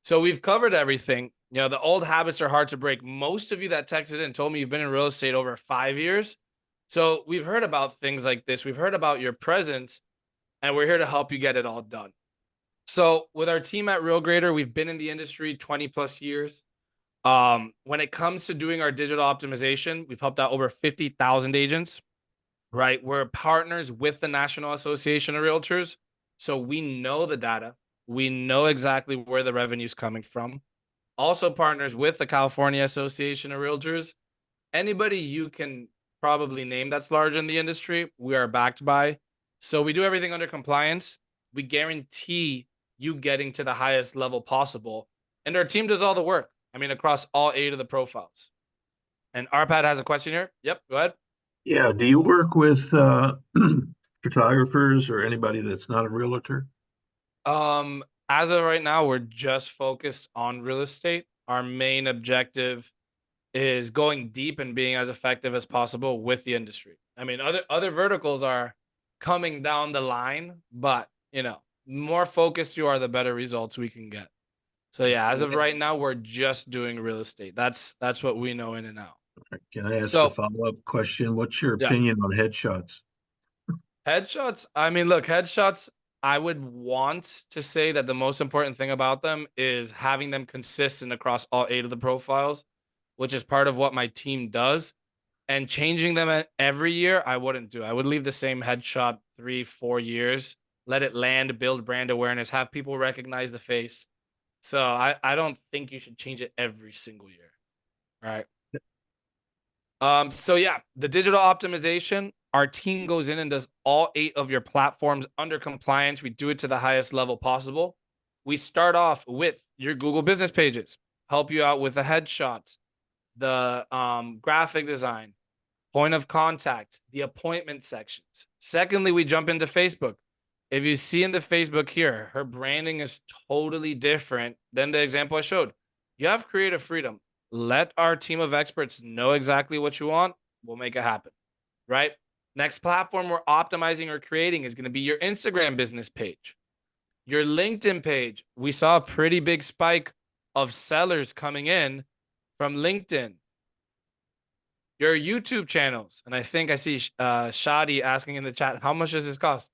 So we've covered everything. The old habits are hard to break. Most of you that texted in told me you've been in real estate over 5 years. So we've heard about things like this. We've heard about your presence, and we're here to help you get it all done. So with our team at RealGrader, we've been in the industry 20 plus years. When it comes to doing our digital optimization, we've helped out over 50,000 agents, right? We're partners with the National Association of Realtors. So we know the data. We know exactly where the revenue is coming from. Also partners with the California Association of Realtors. Anybody you can probably name that's large in the industry, we are backed by. So we do everything under compliance. We guarantee you getting to the highest level possible. And our team does all the work. I mean, across all 8 of the profiles. And Arpad has a question here. Yep, go ahead. Yeah, do you work with photographers or anybody that's not a realtor? As of right now, we're just focused on real estate. Our main objective is going deep and being as effective as possible with the industry. I mean, other verticals are coming down the line, but more focused you are, the better results we can get. So yeah, as of right now, we're just doing real estate. That's what we know in and out. Can I ask So- a follow-up question? What's your Yeah. opinion on headshots? Headshots, I mean, look, headshots, I would want to say that the most important thing about them is having them consistent across all 8 of the profiles, which is part of what my team does. And changing them every year, I wouldn't do. I would leave the same headshot 3-4 years, let it land, build brand awareness, have people recognize the face. So I don't think you should change it every single year. Right. So yeah, the digital optimization, our team goes in and does all 8 of your platforms under compliance. We do it to the highest level possible. We start off with your Google business pages, help you out with the headshots, the graphic design, point of contact, the appointment sections. Secondly, we jump into Facebook. If you see in the Facebook here, her branding is totally different than the example I showed. You have creative freedom. Let our team of experts know exactly what you want. We'll make it happen, right? Next platform we're optimizing or creating is going to be your Instagram business page. Your LinkedIn page. We saw a pretty big spike of sellers coming in from LinkedIn. Your YouTube channels. And I think I see Shadi asking in the chat, how much does this cost?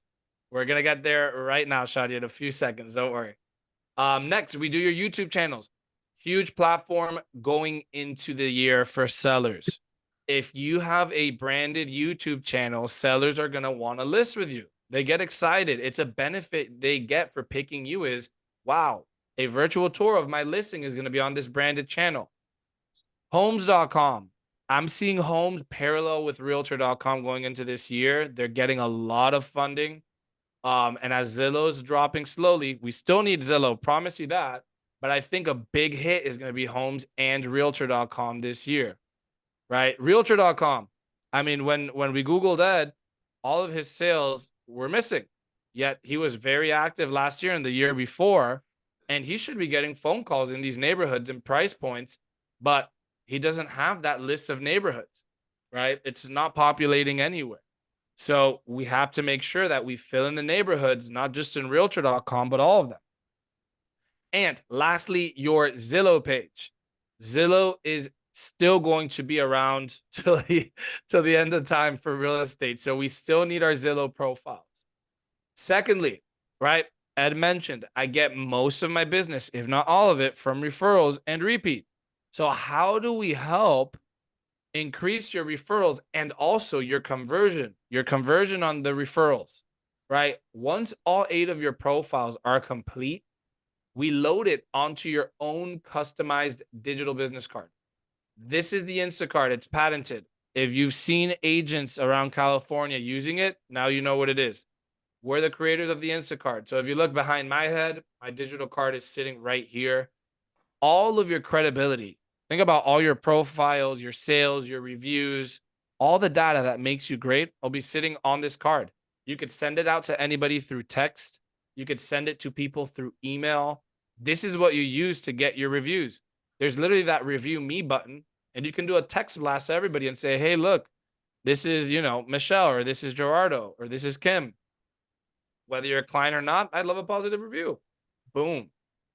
We're going to get there right now, Shadi, in a few seconds. Don't worry. Next, we do your YouTube channels. Huge platform going into the year for sellers. If you have a branded YouTube channel, sellers are going to want to list with you. They get excited. It's a benefit they get for picking you is, wow, a virtual tour of my listing is going to be on this branded channel. Homes.com. I'm seeing Homes parallel with Realtor.com going into this year. They're getting a lot of funding. And as Zillow's dropping slowly, we still need Zillow, promise you that. But I think a big hit is going to be Homes and Realtor.com this year, right? Realtor.com. I mean, when we Googled Ed, all of his sales were missing. Yet he was very active last year and the year before, and he should be getting phone calls in these neighborhoods and price points, but he doesn't have that list of neighborhoods, right? It's not populating anywhere. So we have to make sure that we fill in the neighborhoods, not just in Realtor.com, but all of them. And lastly, your Zillow page. Zillow is still going to be around till the end of time for real estate. So we still need our Zillow profiles. Secondly, right, Ed mentioned, I get most of my business, if not all of it, from referrals and repeat. So how do we help increase your referrals and also your conversion on the referrals, right? Once all 8 of your profiles are complete, we load it onto your own customized digital business card. This is the Instacart. It's patented. If you've seen agents around California using it, now you know what it is. We're the creators of the Instacart. So if you look behind my head, my digital card is sitting right here. All of your credibility, think about all your profiles, your sales, your reviews, all the data that makes you great will be sitting on this card. You could send it out to anybody through text. You could send it to people through email. This is what you use to get your reviews. There's literally that review me button, and you can do a text blast to everybody and say, hey, look, this is, Michelle, or this is Gerardo, or this is Kim. Whether you're a client or not, I'd love a positive review. Boom.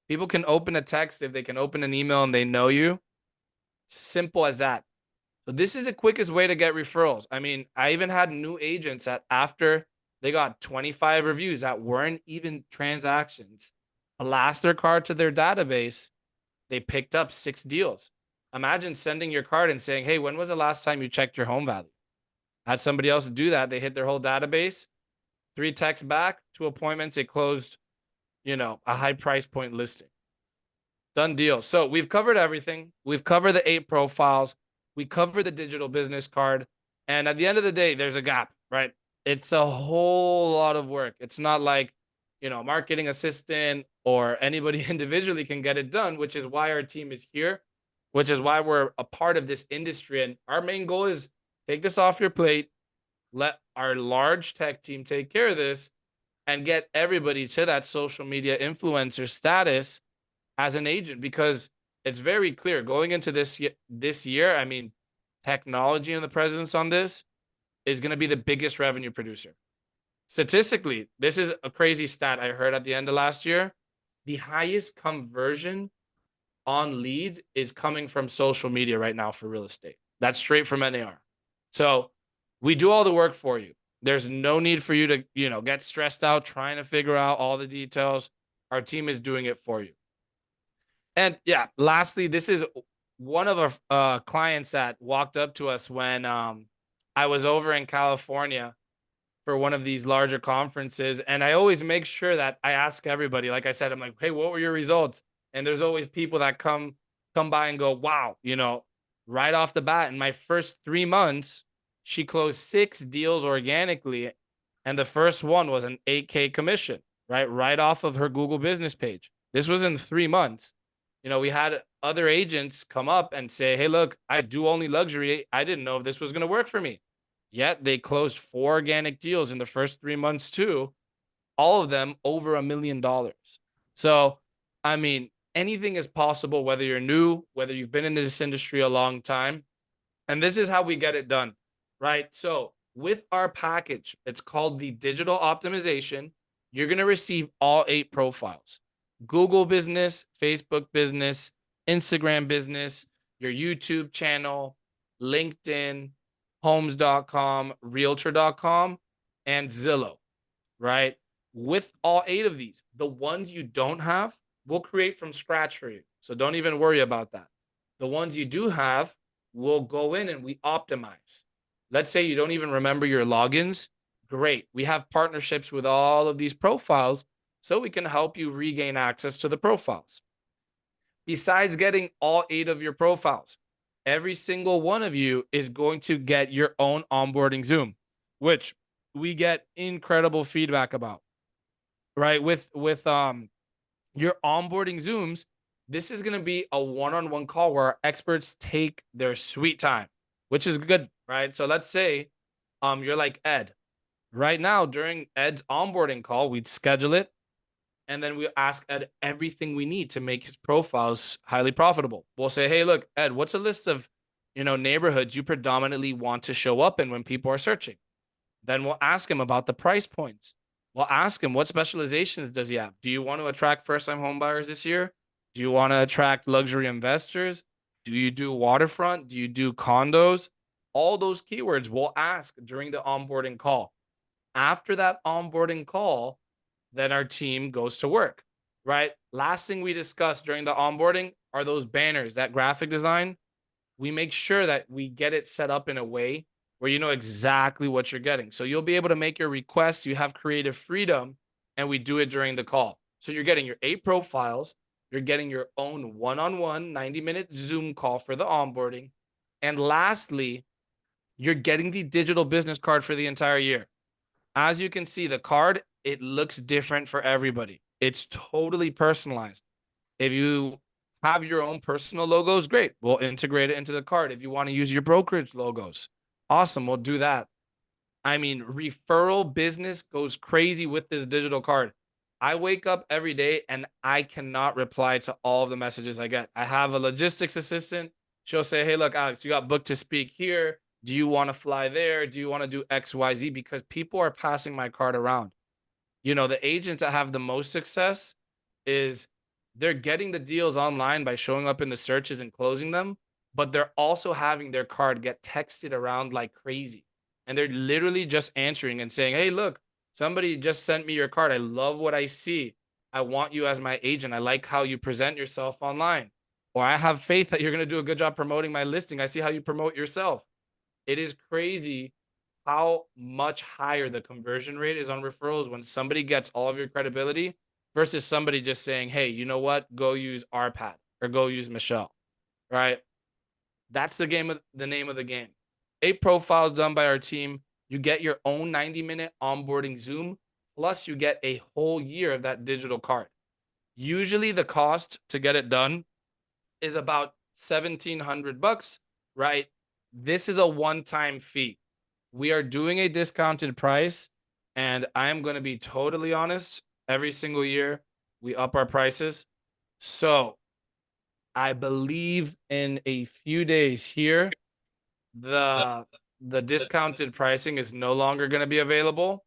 People can open a text if they can open an email and they know you. Simple as that. So this is the quickest way to get referrals. I mean, I even had new agents that after they got 25 reviews that weren't even transactions, blast their card to their database, they picked up 6 deals. Imagine sending your card and saying, hey, when was the last time you checked your home value? I had somebody else do that. They hit their whole database, 3 texts back, 2 appointments. They closed, a high price point listing. Done deal. So we've covered everything. We've covered the 8 profiles. We cover the digital business card. And at the end of the day, there's a gap, right? It's a whole lot of work. It's not like, marketing assistant or anybody individually can get it done, which is why our team is here, which is why we're a part of this industry. And our main goal is take this off your plate, let our large tech team take care of this, and get everybody to that social media influencer status as an agent, because it's very clear going into this year. I mean, technology and the presence on this is going to be the biggest revenue producer. Statistically, this is a crazy stat I heard at the end of last year. The highest conversion on leads is coming from social media right now for real estate. That's straight from NAR. So we do all the work for you. There's no need for you to, get stressed out trying to figure out all the details. Our team is doing it for you. And yeah, lastly, this is one of our clients that walked up to us when I was over in California for one of these larger conferences. And I always make sure that I ask everybody, like I said, I'm like, hey, what were your results? And there's always people that come by and go, wow, right off the bat, in my first 3 months, she closed 6 deals organically. And the first one was an 8K commission, right off of her Google business page. This was in 3 months. We had other agents come up and say, hey, look, I do only luxury. I didn't know if this was going to work for me. Yet they closed 4 organic deals in the first 3 months too. All of them over $1 million. So, I mean, anything is possible, whether you're new, whether you've been in this industry a long time. And this is how we get it done, right? So with our package, it's called the digital optimization. You're going to receive all 8 profiles: Google business, Facebook business, Instagram business, your YouTube channel, LinkedIn, homes.com, realtor.com, and Zillow, right? With all 8 of these, the ones you don't have, we'll create from scratch for you. So don't even worry about that. The ones you do have, we'll go in and we optimize. Let's say you don't even remember your logins. Great. We have partnerships with all of these profiles, so we can help you regain access to the profiles. Besides getting all 8 of your profiles, every single one of you is going to get your own onboarding Zoom, which we get incredible feedback about, right? With your onboarding Zooms, this is going to be a one-on-one call where our experts take their sweet time, which is good, right? So let's say you're like Ed. Right now, during Ed's onboarding call, we'd schedule it, and then we ask Ed everything we need to make his profiles highly profitable. We'll say, hey, look, Ed, what's a list of, neighborhoods you predominantly want to show up in when people are searching? Then we'll ask him about the price points. We'll ask him what specializations does he have? Do you want to attract first-time home buyers this year? Do you want to attract luxury investors? Do you do waterfront? Do you do condos? All those keywords we'll ask during the onboarding call. After that onboarding call, then our team goes to work, right? Last thing we discussed during the onboarding are those banners, that graphic design. We make sure that we get it set up in a way where you know exactly what you're getting. So you'll be able to make your requests. You have creative freedom, and we do it during the call. So you're getting your 8 profiles, you're getting your own one-on-one 90-minute Zoom call for the onboarding. And lastly, you're getting the digital business card for the entire year. As you can see, the card, it looks different for everybody. It's totally personalized. If you have your own personal logos, great. We'll integrate it into the card. If you want to use your brokerage logos, awesome. We'll do that. I mean, referral business goes crazy with this digital card. I wake up every day and I cannot reply to all of the messages I get. I have a logistics assistant. She'll say, hey, look, Alex, you got booked to speak here. Do you want to fly there? Do you want to do XYZ? Because people are passing my card around. You know, the agents that have the most success is they're getting the deals online by showing up in the searches and closing them, but they're also having their card get texted around like crazy. And they're literally just answering and saying, hey, look, somebody just sent me your card. I love what I see. I want you as my agent. I like how you present yourself online. Or I have faith that you're going to do a good job promoting my listing. I see how you promote yourself. It is crazy how much higher the conversion rate is on referrals when somebody gets all of your credibility versus somebody just saying, hey, you know what? Go use RPAT or go use Michelle, right? That's the name of the game. 8 profiles done by our team. You get your own 90-minute onboarding Zoom, plus you get a whole year of that digital card. Usually the cost to get it done is about $1,700, right? This is a one-time fee. We are doing a discounted price, and I am going to be totally honest. Every single year, we up our prices. So I believe in a few days here, the discounted pricing is no longer going to be available.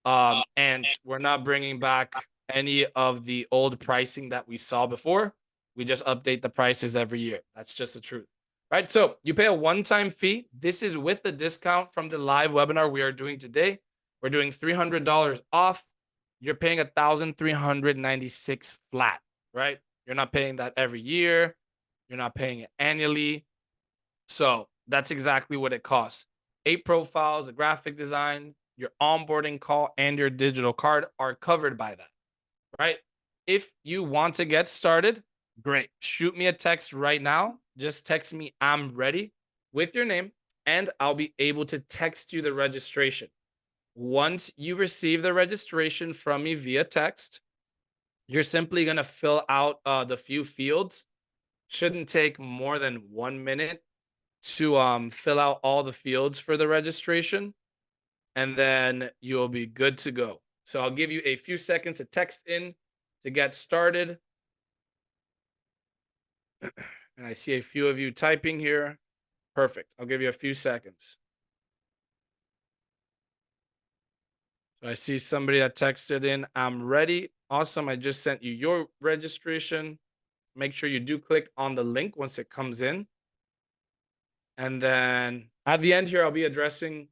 And we're not bringing back any of the old pricing that we saw before. We just update the prices every year. That's just the truth. Right? So you pay a one-time fee. This is with the discount from the live webinar we are doing today. We're doing $300 off. You're paying $1,396 flat, right? You're not paying that every year. You're not paying it annually. So that's exactly what it costs. 8 profiles, a graphic design, your onboarding call, and your digital card are covered by that, right? If you want to get started, great. Shoot me a text right now. Just text me, I'm ready, with your name, and I'll be able to text you the registration. Once you receive the registration from me via text, you're simply going to fill out the few fields. Shouldn't take more than 1 minute to fill out all the fields for the registration, and then you'll be good to go. So I'll give you a few seconds to text in to get started. And I see a few of you typing here. Perfect. I'll give you a few seconds. So I see somebody that texted in, I'm ready. Awesome. I just sent you your registration. Make sure you do click on the link once it comes in. And then at the end here, I'll be addressing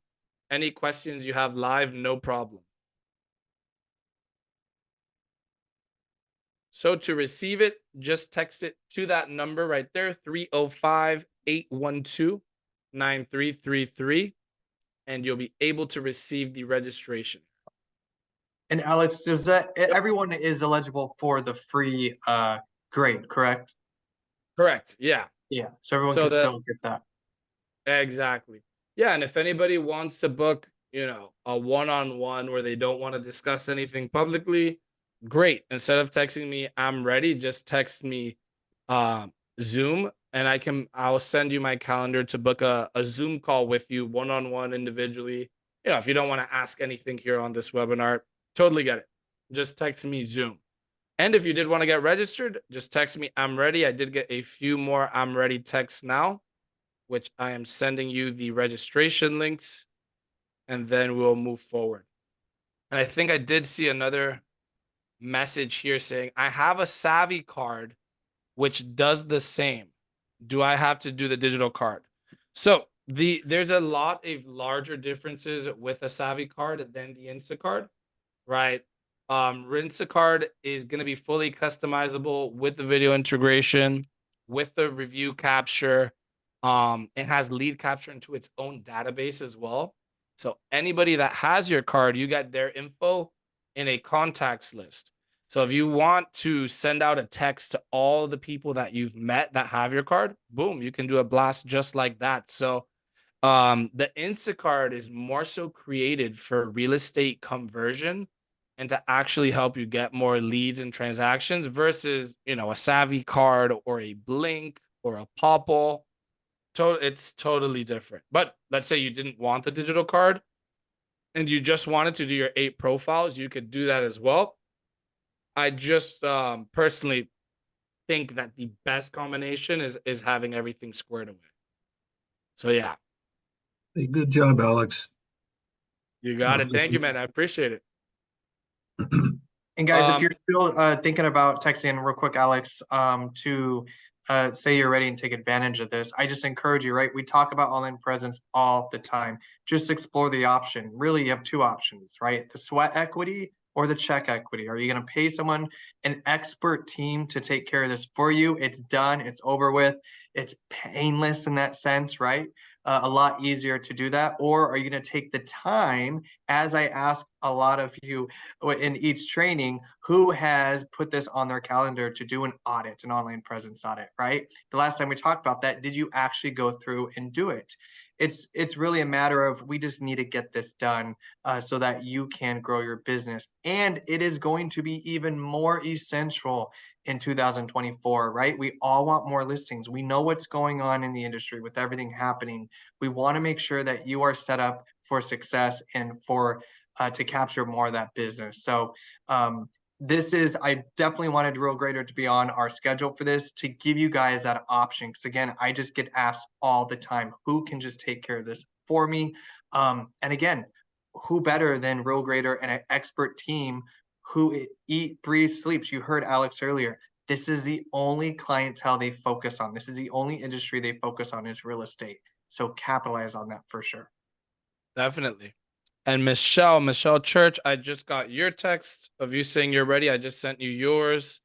any questions you have live, no problem. So to receive it, just text it to that number right there, 305-812-9333, and you'll be able to receive the registration. And Alex, does that everyone is eligible for the free grade, correct? Correct. Yeah. Yeah. So everyone So can still get that. Exactly. Yeah. And if anybody wants to book, a one-on-one where they don't want to discuss anything publicly, great. Instead of texting me, I'm ready, just text me Zoom, and I'll send you my calendar to book a Zoom call with you one-on-one individually. If you don't want to ask anything here on this webinar, totally get it. Just text me Zoom. And if you did want to get registered, just text me, I'm ready. I did get a few more I'm ready texts now, which I am sending you the registration links, and then we'll move forward. And I think I did see another message here saying, I have a Savvy card, which does the same. Do I have to do the digital card? So there's a lot of larger differences with a Savvy card than the Instacard, right? Instacard is going to be fully customizable with the video integration, with the review capture. It has lead capture into its own database as well. So anybody that has your card, you get their info in a contacts list. So if you want to send out a text to all the people that you've met that have your card, boom, you can do a blast just like that. So the Instacart is more so created for real estate conversion and to actually help you get more leads and transactions versus, a Savvy card or a Blink or a Popple. It's totally different. But let's say you didn't want the digital card and you just wanted to do your 8 profiles, you could do that as well. I just personally think that the best combination is having everything squared away. So yeah, Hey, good job, Alex. you got it. Thank you, man. I appreciate it. And guys, if Um, you're still thinking about texting real quick, Alex, to say you're ready and take advantage of this, I just encourage you, right? We talk about online presence all the time. Just explore the option. Really, you have 2 options, right? The sweat equity or the check equity. Are you going to pay someone, an expert team to take care of this for you? It's done. It's over with. It's painless in that sense, right? A lot easier to do that. Or are you going to take the time, as I ask a lot of you in each training, who has put this on their calendar to do an audit, an online presence audit, right? The last time we talked about that, did you actually go through and do it? It's really a matter of, we just need to get this done so that you can grow your business. And it is going to be even more essential in 2024, right? We all want more listings. We know what's going on in the industry with everything happening. We want to make sure that you are set up for success and for to capture more of that business. So I definitely wanted Real Grader to be on our schedule for this, to give you guys that option. Because again, I just get asked all the time, who can just take care of this for me? And again, who better than Real Grader and an expert team who eat, breathe, sleeps? You heard Alex earlier. This is the only clientele they focus on. This is the only industry they focus on, is real estate. So capitalize on that for sure. Definitely. And Michelle Church, I just got your text of you saying you're ready. I just sent you yours.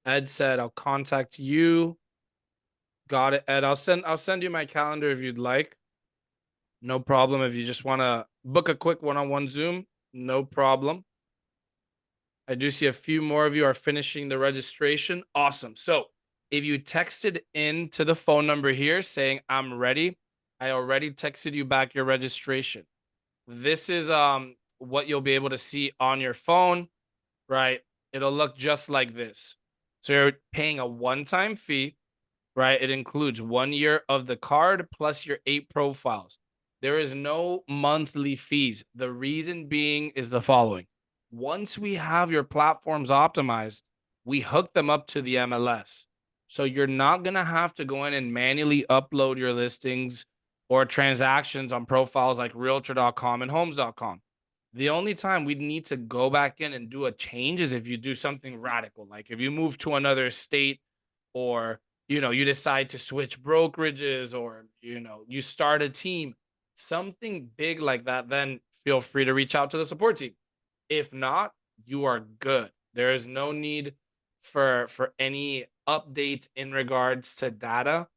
Ed said I'll contact you. Got it, Ed. I'll send you my calendar if you'd like. No problem. If you just want to book a quick one-on-one Zoom, no problem. I do see a few more of you are finishing the registration. Awesome. So if you texted in to the phone number here saying I'm ready, I already texted you back your registration. This is what you'll be able to see on your phone, right? It'll look just like this. So you're paying a one-time fee, right? It includes 1 year of the card plus your 8 profiles. There is no monthly fees. The reason being is the following. Once we have your platforms optimized, we hook them up to the MLS. So you're not going to have to go in and manually upload your listings or transactions on profiles like realtor.com and homes.com. The only time we'd need to go back in and do a change is if you do something radical, like if you move to another state, or you decide to switch brokerages, or you start a team, something big like that, then feel free to reach out to the support team. If not, you are good. There is no need for any updates in regards to data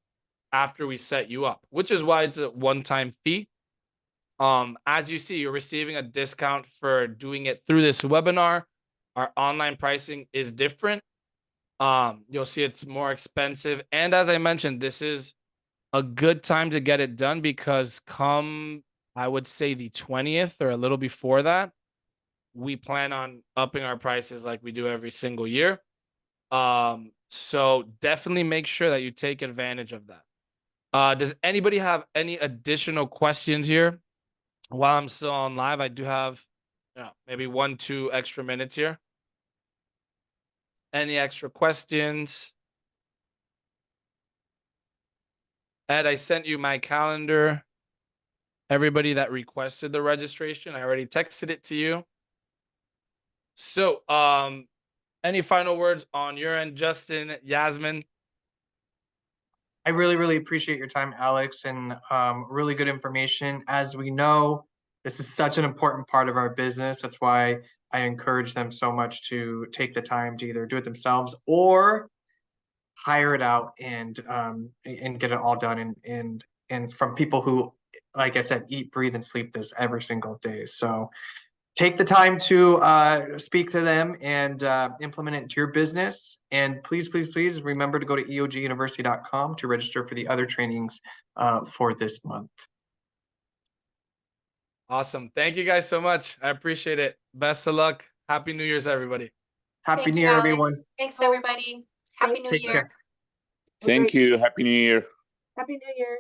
after we set you up, which is why it's a one-time fee. As you see, you're receiving a discount for doing it through this webinar. Our online pricing is different. You'll see it's more expensive. And as I mentioned, this is a good time to get it done because come, I would say the 20th or a little before that, we plan on upping our prices like we do every single year. So definitely make sure that you take advantage of that. Does anybody have any additional questions here? While I'm still on live, I do have maybe 1-2 extra minutes here. Any extra questions? Ed, I sent you my calendar. Everybody that requested the registration, I already texted it to you. So, any final words on your end, Justin, Yasmin? I really, really appreciate your time, Alex, and really good information. As we know, this is such an important part of our business. That's why I encourage them so much to take the time to either do it themselves or hire it out and get it all done and from people who, like I said, eat, breathe, and sleep this every single day. So take the time to speak to them and implement it into your business. And please, please, please remember to go to eoguniversity.com to register for the other trainings for this month. Awesome. Thank you guys so much. I appreciate it. Best of luck. Happy New Year's, everybody. Happy Thank New you, Year, Alex. everyone. Thanks, everybody. Happy New Take Year. care. Thank you. Happy New Year. Happy New Year.